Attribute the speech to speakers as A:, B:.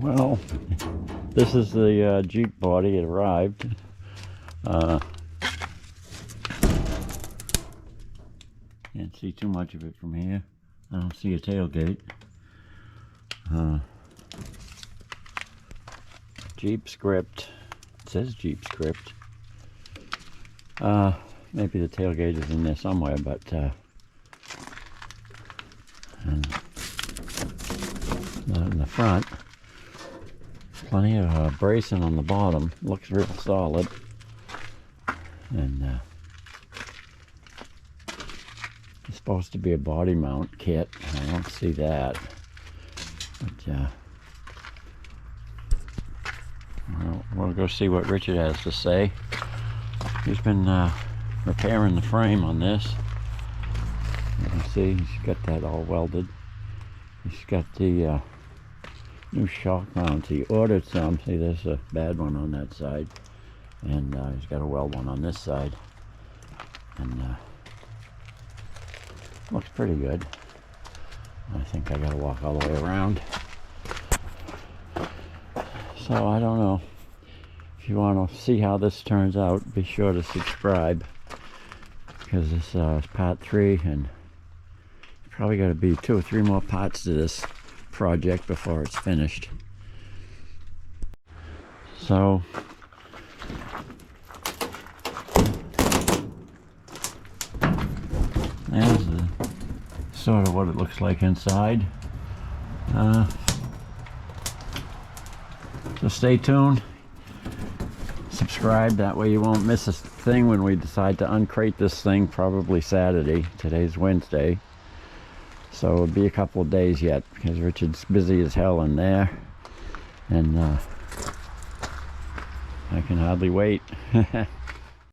A: Well, this is the Jeep body. It arrived. Can't see too much of it from here. I don't see a tailgate. Jeep script. It says Jeep script. Maybe the tailgate is in there somewhere, but and in the front, plenty of bracing on the bottom. Looks real solid. And it's supposed to be a body mount kit. I don't see that. But well, we'll go see what Richard has to say. He's been repairing the frame on this. You can see he's got that all welded. He's got the new shock mounts. He ordered some. See, there's a bad one on that side. And he's got a weld one on this side. And looks pretty good. I think I gotta walk all the way around. So I don't know. If you want to see how this turns out, be sure to subscribe, because this is part 3, and probably got to be 2 or 3 more parts to this project before it's finished. So there's sort of what it looks like inside. So stay tuned, subscribe, that way you won't miss a thing when we decide to uncrate this thing, probably Saturday. Today's Wednesday, so it'll be a couple of days yet, because Richard's busy as hell in there, and I can hardly wait.